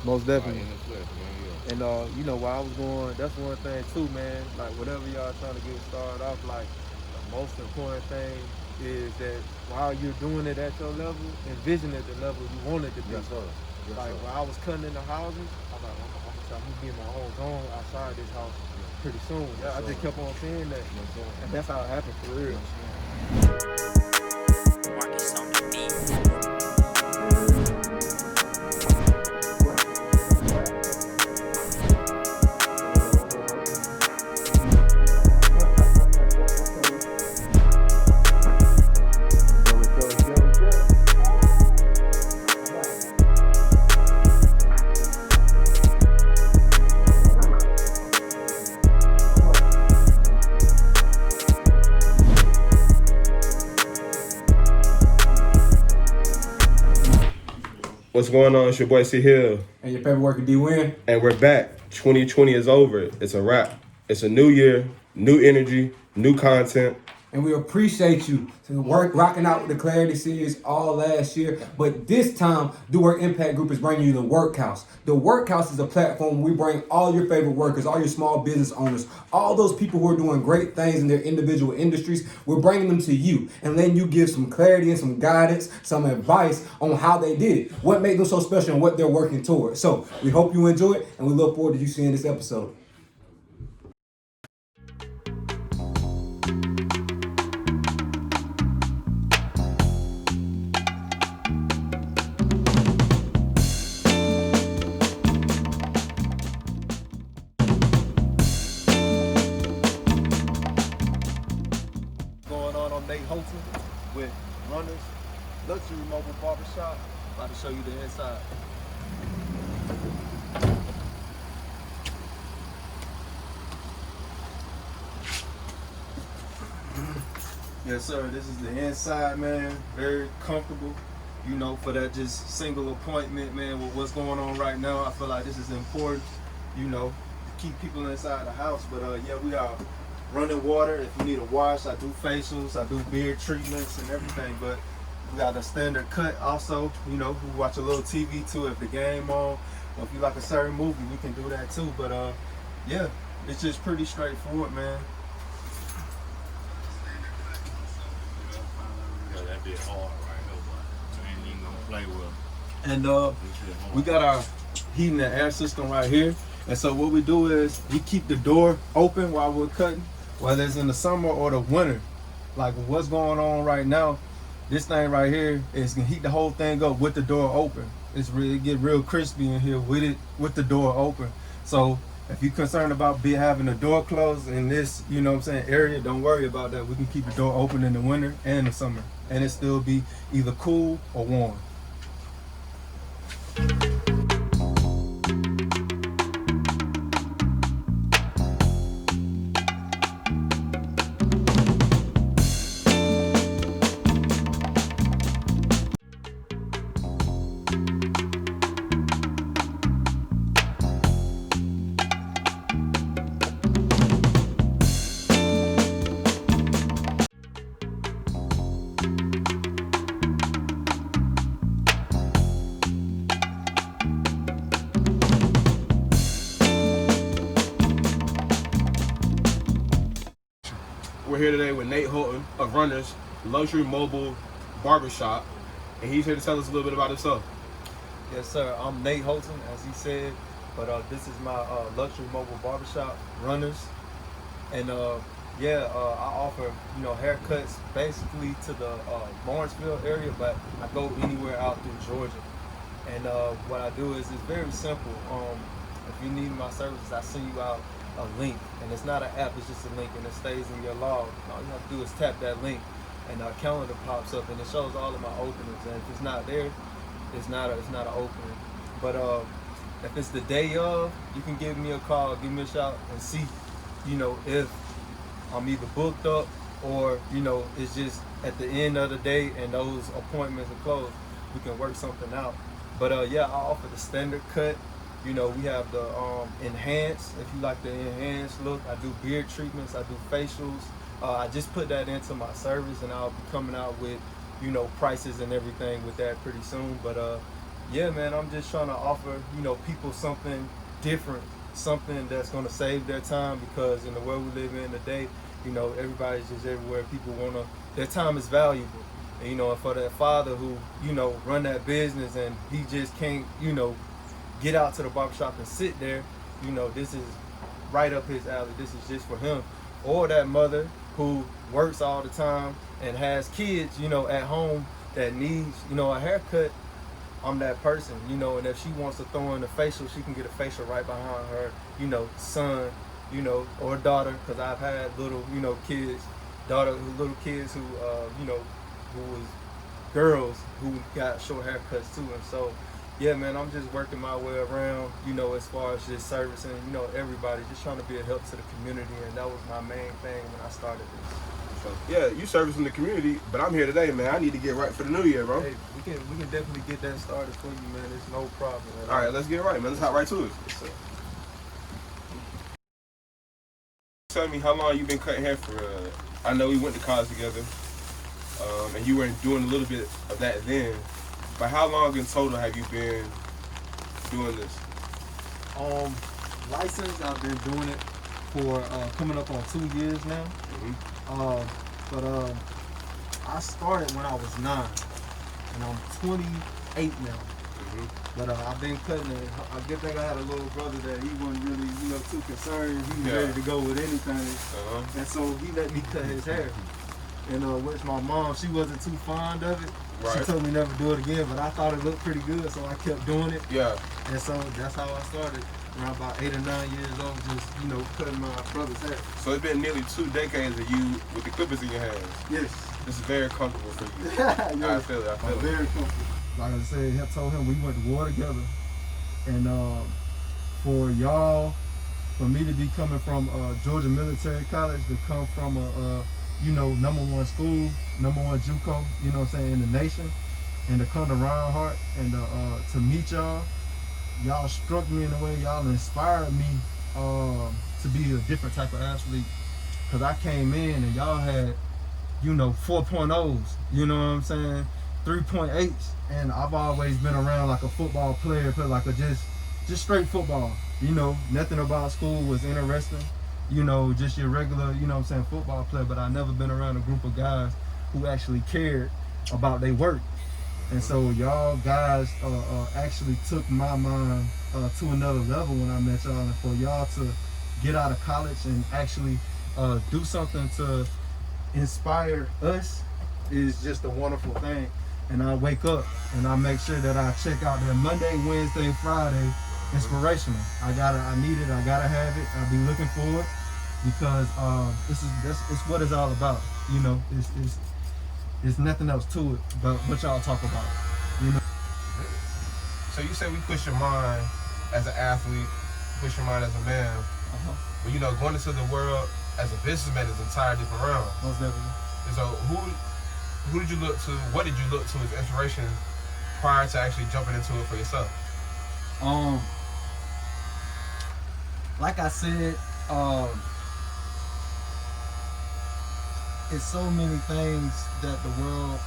Most Right definitely. in the flesh, man. Yeah. And you know, while I was going, that's one thing too, man. Like whatever y'all trying to get started off, like the most important thing is that while you're doing it at your level, envision it the level you want it to be. Yes, sir. Yes, Like sir. when I was cutting in the houses, I'm like, I'm gonna be in my own zone outside this house pretty soon. Yes, I sir. just kept on saying that, Yes, sir. and that's how it happened for real. Yes, sir. Marcus on the beat. What's going on? It's your boy C Hill, And your favorite worker, D-Win. and we're back. 2020 is over. It's a wrap. It's a new year, new energy, new content. And we appreciate you to rocking out with the Clarity series all last year. But this time, DoWork Impact Group is bringing you the WORKhouse. The WORKhouse is a platform where we bring all your favorite workers, all your small business owners, all those people who are doing great things in their individual industries. We're bringing them to you and letting you give some clarity and some guidance, some advice on how they did it, what made them so special, and what they're working towards. So we hope you enjoy it, and we look forward to you seeing this episode. Going on? I'm Nate Holton with Runners, Luxury Mobile Barbershop. About to show you the inside. Yes, sir. This is the inside, man. Very comfortable. You know, for that just single appointment, man, with what's going on right now, I feel like this is important, you know, to keep people inside the house. But yeah, we are running water. If you need a wash, I do facials, I do beard treatments and everything. But we got a standard cut also, you know, we watch a little TV too if the game on. Or if you like a certain movie, we can do that too. But yeah, it's just pretty straightforward, man. Yeah, that bit hard right there, boy. You ain't even gonna play with him. And This shit hard. we got our heating and air system right here. And so what we do is we keep the door open while we're cutting, whether it's in the summer or the winter. Like what's going on right now, this thing right here is gonna heat the whole thing up with the door open. It's really get real crispy in here with the door open. So if you're concerned about having the door closed in this, you know what I'm saying, area, don't worry about that. We can keep the door open in the winter and the summer, and it still be either cool or warm. We're here today with Nate Holton of Runners, Luxury Mobile Barbershop, and he's here to tell us a little bit about himself. Yes, sir. I'm Nate Holton, as he said, but this is my luxury mobile barbershop, Runners, and yeah, I offer haircuts basically to the Lawrenceville area, but I go anywhere out through Georgia. And what I do is it's very simple. If you need my services, I send you out a link, and it's not an app; it's just a link, and it stays in your log. All you have to do is tap that link, and a calendar pops up, and it shows all of my openings. And if it's not there, it's not an opening. But if it's the day of, you can give me a call, give me a shout, and see, if I'm either booked up or it's just at the end of the day and those appointments are closed. We can work something out. But yeah, I offer the standard cut. We have the enhanced. If you like the enhanced look, I do beard treatments, I do facials. I just put that into my service, and I'll be coming out with prices and everything with that pretty soon. But Yeah, man, I'm just trying to offer, people something different, something that's going to save their time, because in the world we live in today, everybody's just everywhere. People want to, their time is valuable. And for that father who, run that business and he just can't, get out to the barbershop and sit there, this is right up his alley. This is just for him. Or that mother who works all the time and has kids, at home that needs, a haircut. I'm that person, and if she wants to throw in a facial, she can get a facial right behind her, son, or daughter, because I've had little, kids, little kids who, who was girls who got short haircuts too. And so, yeah, man, I'm just working my way around, as far as just servicing, everybody, just trying to be a help to the community. And that was my main thing when I started this. Yeah, you servicing the community, but I'm here today, man. I need to get right for the new year, bro. Hey, we can definitely get that started for you, man. It's no problem. All right, let's get right, man. Let's hop right to it. Yes, sir. Tell me how long you been cutting hair for. I know we went to college together, and you were doing a little bit of that then. But how long in total have you been doing this? Licensed, I've been doing it for coming up on 2 years now. But I started when I was 9, and I'm 28 now. But I've been cutting it. I guess I had a little brother that he wasn't really, too concerned. He was ready to go with anything, and so he let me cut his hair. And which my mom, she wasn't too fond of it. Right. She told me never do it again, but I thought it looked pretty good, so I kept doing it. Yeah. And so that's how I started. Around about 8 or 9 years old, just cutting my brother's hair. So it's been nearly 2 decades of you with the clippers in your hands. Yes. This is very comfortable for you. Yeah. I feel it. I'm very comfortable. Like I said, I told him we went to war together, and for me to be coming from Georgia Military College, to come from a #1 school, #1 JUCO, in the nation, and to come to Reinhardt and to meet y'all struck me in a way, y'all inspired me to be a different type of athlete, because I came in and y'all had 4.0s, 3.8s, and I've always been around like a football player, like a just straight football, nothing about school was interesting, just your regular, football player. But I never been around a group of guys who actually cared about their work. And so y'all guys actually took my mind to another level when I met y'all. And for y'all to get out of college and actually do something to inspire us is just a wonderful thing. And I wake up and I make sure that I check out that Monday, Wednesday, Friday inspirational. I need it. I gotta have it. I'll be looking for it, because it's what it's all about. There's nothing else to it but what y'all talk about. So you say we push your mind as an athlete, push your mind as a man. But going into the world as a businessman is an entirely different realm. Most definitely. And so who did you look to? What did you look to as inspiration prior to actually jumping into it for yourself? Like I said, it's so many things that the world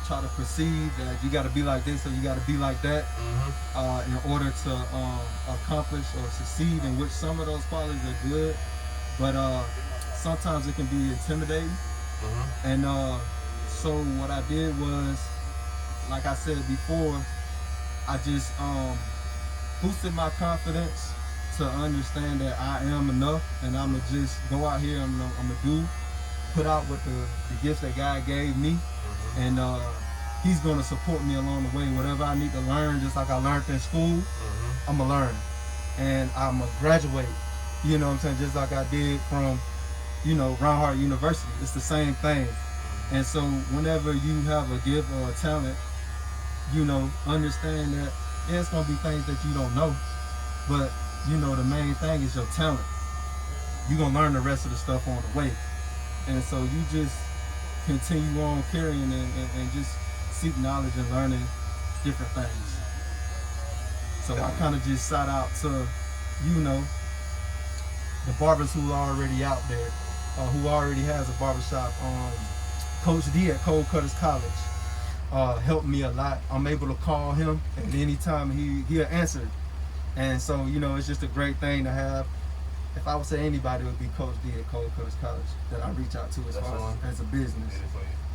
try to perceive, that you got to be like this or you got to be like that in order to accomplish or succeed, in which some of those qualities are good, but sometimes it can be intimidating. And so what I did was, like I said before, I just boosted my confidence to understand that I am enough, and I'm gonna just go out here, I'm gonna put out with the gifts that God gave me, and He's gonna support me along the way. Whatever I need to learn, just like I learned in school, I'm gonna learn, and I'm gonna graduate. Just like I did from, Reinhardt University. It's the same thing. And so whenever you have a gift or a talent, understand that it's gonna be things that you don't know, but the main thing is your talent. You're gonna learn the rest of the stuff on the way. And so you just continue on carrying and just seek knowledge and learning different things. So I kind of just shout out to, the barbers who are already out there, who already has a barbershop. Coach D at Cold Cutters College. helped me a lot. I'm able to call him at any time, he'll answer. And so, you know, it's just a great thing to have. If I would say anybody, it would be Coach D at Cold Cutters College that I reach out to as a business.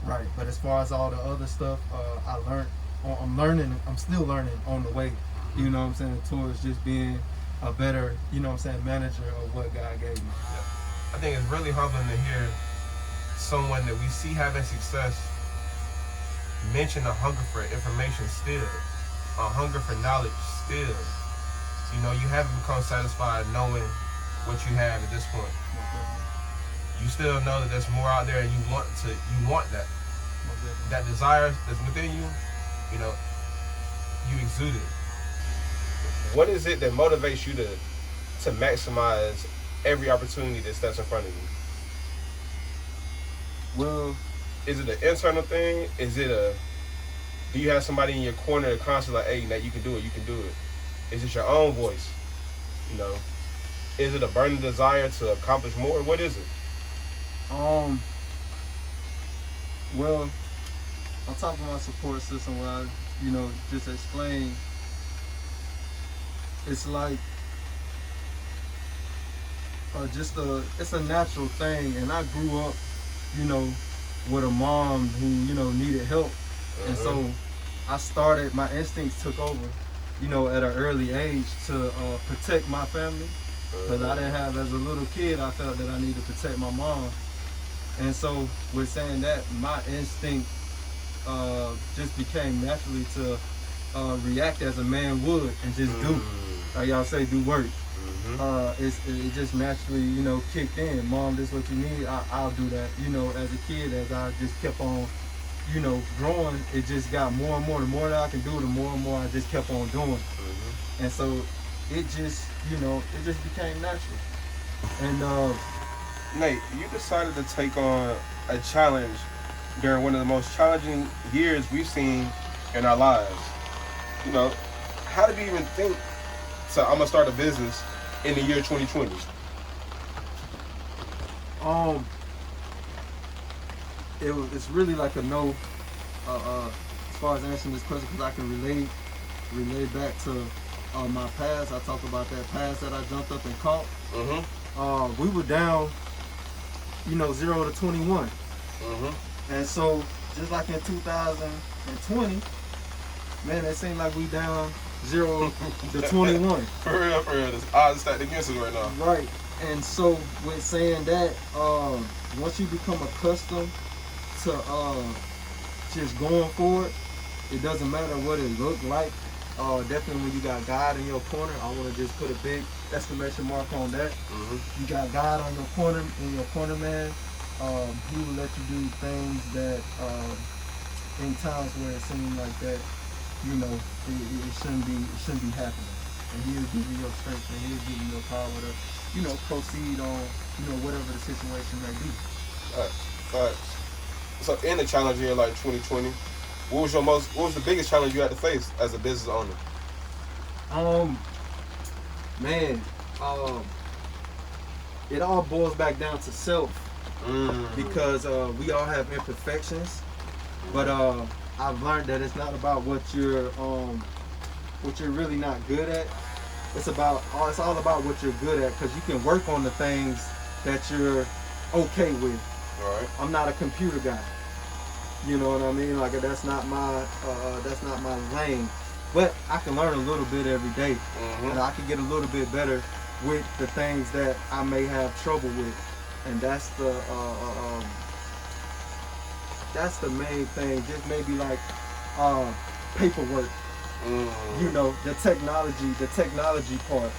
Right. But as far as all the other stuff, I'm still learning on the way, you know what I'm saying, towards just being a better, you know what I'm saying, manager of what God gave me. I think it's really humbling to hear someone that we see having success mention a hunger for information still, a hunger for knowledge still. You know, you haven't become satisfied knowing what you have at this point. You still know that there's more out there, and you want that. That desire that's within you, you know, you exude it. What is it that motivates you to maximize every opportunity that steps in front of you? Well, is it an internal thing? Do you have somebody in your corner that constantly like, hey, Nate, you can do it, you can do it? Is it your own voice? You know, is it a burning desire to accomplish more? What is it? Well, on top of my support system, where I, you know, just explain, it's like it's a natural thing. And I grew up, you know, with a mom who, you know, needed help. And so my instincts took over, you know, at an early age to protect my family. Because I didn't have, as a little kid, I felt that I needed to protect my mom. And so with saying that, my instinct just became naturally to react as a man would and just do. Like y'all say, do work. It just naturally, you know, kicked in. Mom, this is what you need, I'll do that. You know, as a kid, as I just kept on, you know, growing, it just got more and more. The more that I can do, the more and more I just kept on doing. And so it just, you know, it just became natural. And Nate, you decided to take on a challenge during one of the most challenging years we've seen in our lives. You know, how did you even think I'm gonna start a business in the year 2020? It's really like a no, as far as answering this question, because I can relate back to my past. I talk about that pass that I jumped up and caught. We were down, you know, 0 to 21. And so just like in 2020, man, it seemed like we down 0 to 21. For real, there's odds stacked against us right now. Right. And so with saying that, once you become accustomed to just going for it, it doesn't matter what it looked like. Definitely when you got God in your corner, I want to just put a big exclamation mark on that. You got God on your corner, man. He will let you do things that in times where it seems like that, you know, it shouldn't be happening. And he'll give you your strength, and he'll give you your power to, you know, proceed on, you know, whatever the situation may be. All right. So in the challenge year like 2020, what was the biggest challenge you had to face as a business owner? It all boils back down to self. Because we all have imperfections, but I've learned that it's not about what you're really not good at. It's all about what you're good at, because you can work on the things that you're okay with. All right. I'm not a computer guy. You know what I mean? Like that's not my lane. But I can learn a little bit every day, and I can get a little bit better with the things that I may have trouble with. And that's the main thing. Just maybe like paperwork. You know, the technology part.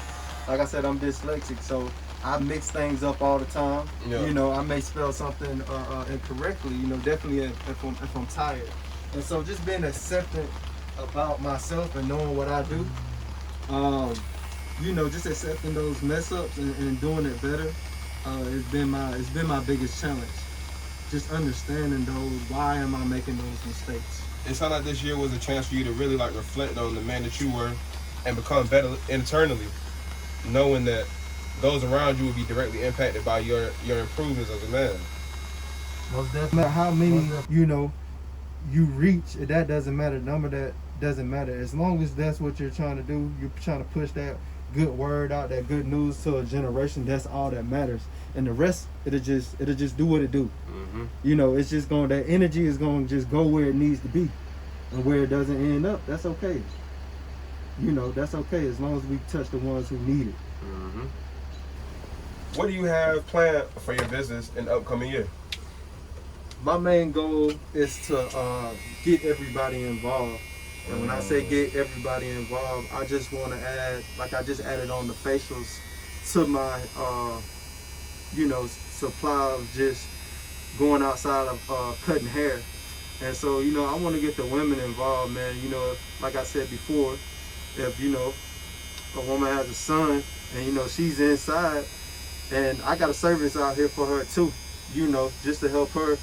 Like I said, I'm dyslexic, so I mix things up all the time. Yeah. You know, I may spell something incorrectly. You know, definitely if I'm tired. And so just being acceptant about myself and knowing what I do. You know, just accepting those mess ups and doing it better. It's been my biggest challenge. Just understanding those, why am I making those mistakes? It sounded like this year was a chance for you to really like reflect on the man that you were and become better internally, knowing that those around you will be directly impacted by your improvements as a man. Most definitely. How many, you know, you reach, that doesn't matter. The number, that doesn't matter. As long as that's what you're trying to do, you're trying to push that good word out, that good news to a generation. That's all that matters. And the rest, it'll just do what it do. Mm-hmm. You know, it's just going, that energy is going to just go where it needs to be, and where it doesn't end up, that's okay. You know, that's okay as long as we touch the ones who need it. Mm-hmm. What do you have planned for your business in the upcoming year? My main goal is to get everybody involved. And when I say get everybody involved, I just want to add, like I just added on the facials to my, you know, supply of just going outside of cutting hair. And so, you know, I want to get the women involved, man. You know, like I said before, if, you know, a woman has a son and, you know, she's inside, and I got a service out here for her too, you know, just to help her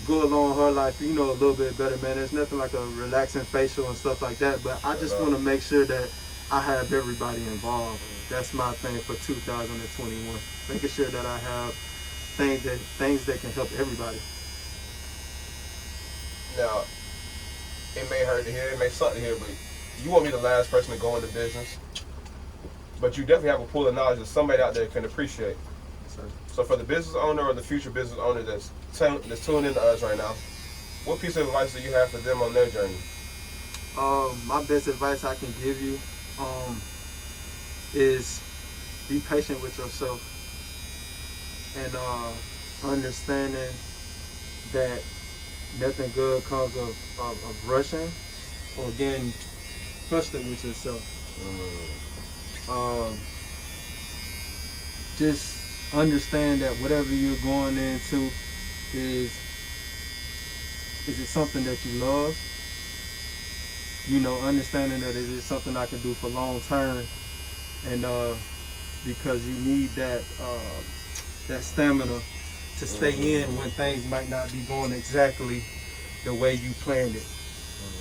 go along her life, you know, a little bit better, man. There's nothing like a relaxing facial and stuff like that, but I just want to make sure that I have everybody involved. That's my thing for 2021. Making sure that I have things that can help everybody. Now, it may hurt to hear, it may suck to hear, but you won't be the last person to go into business. But you definitely have a pool of knowledge that somebody out there can appreciate. So for the business owner or the future business owner that's tuning into us right now, what piece of advice do you have for them on their journey? My best advice I can give you is be patient with yourself, and understanding that nothing good comes of rushing or getting frustrated with yourself. Just understand that whatever you're going into is it something that you love? You know, understanding that it is something I can do for long term, and because you need that that stamina to stay in when things might not be going exactly the way you planned it.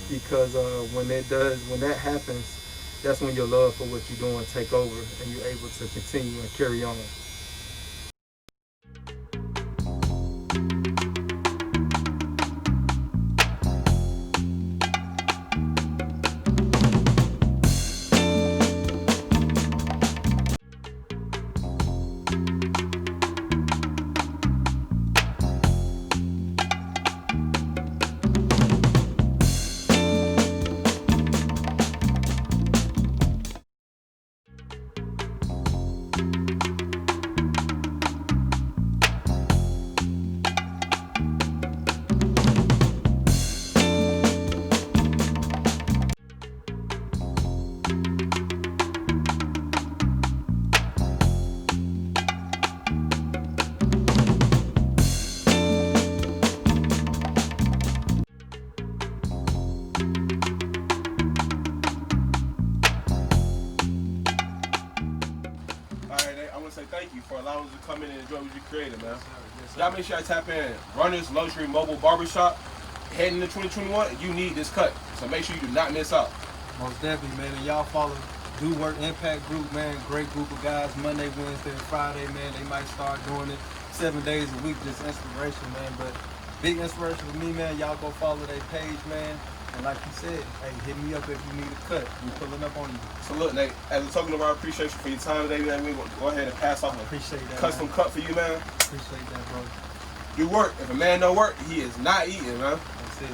Because when that happens, that's when your love for what you're doing take over, and you're able to continue and carry on. Thank you for allowing us to come in and enjoy what you created, man. Y'all make sure I tap in. Runners Luxury Mobile Barbershop. Heading into 2021, you need this cut. So make sure you do not miss out. Most definitely, man. And y'all follow DoWork Impact Group, man. Great group of guys. Monday, Wednesday, and Friday, man. They might start doing it 7 days a week. Just inspiration, man. But big inspiration for me, man. Y'all go follow their page, man. And like you said, hey, hit me up if you need a cut. We pulling up on you. So look, Nate, as a token of our appreciation for your time today, man, we're going to go ahead and pass off a custom cut for you, man. Appreciate that, bro. Do work. If a man don't work, he is not eating, man. That's it.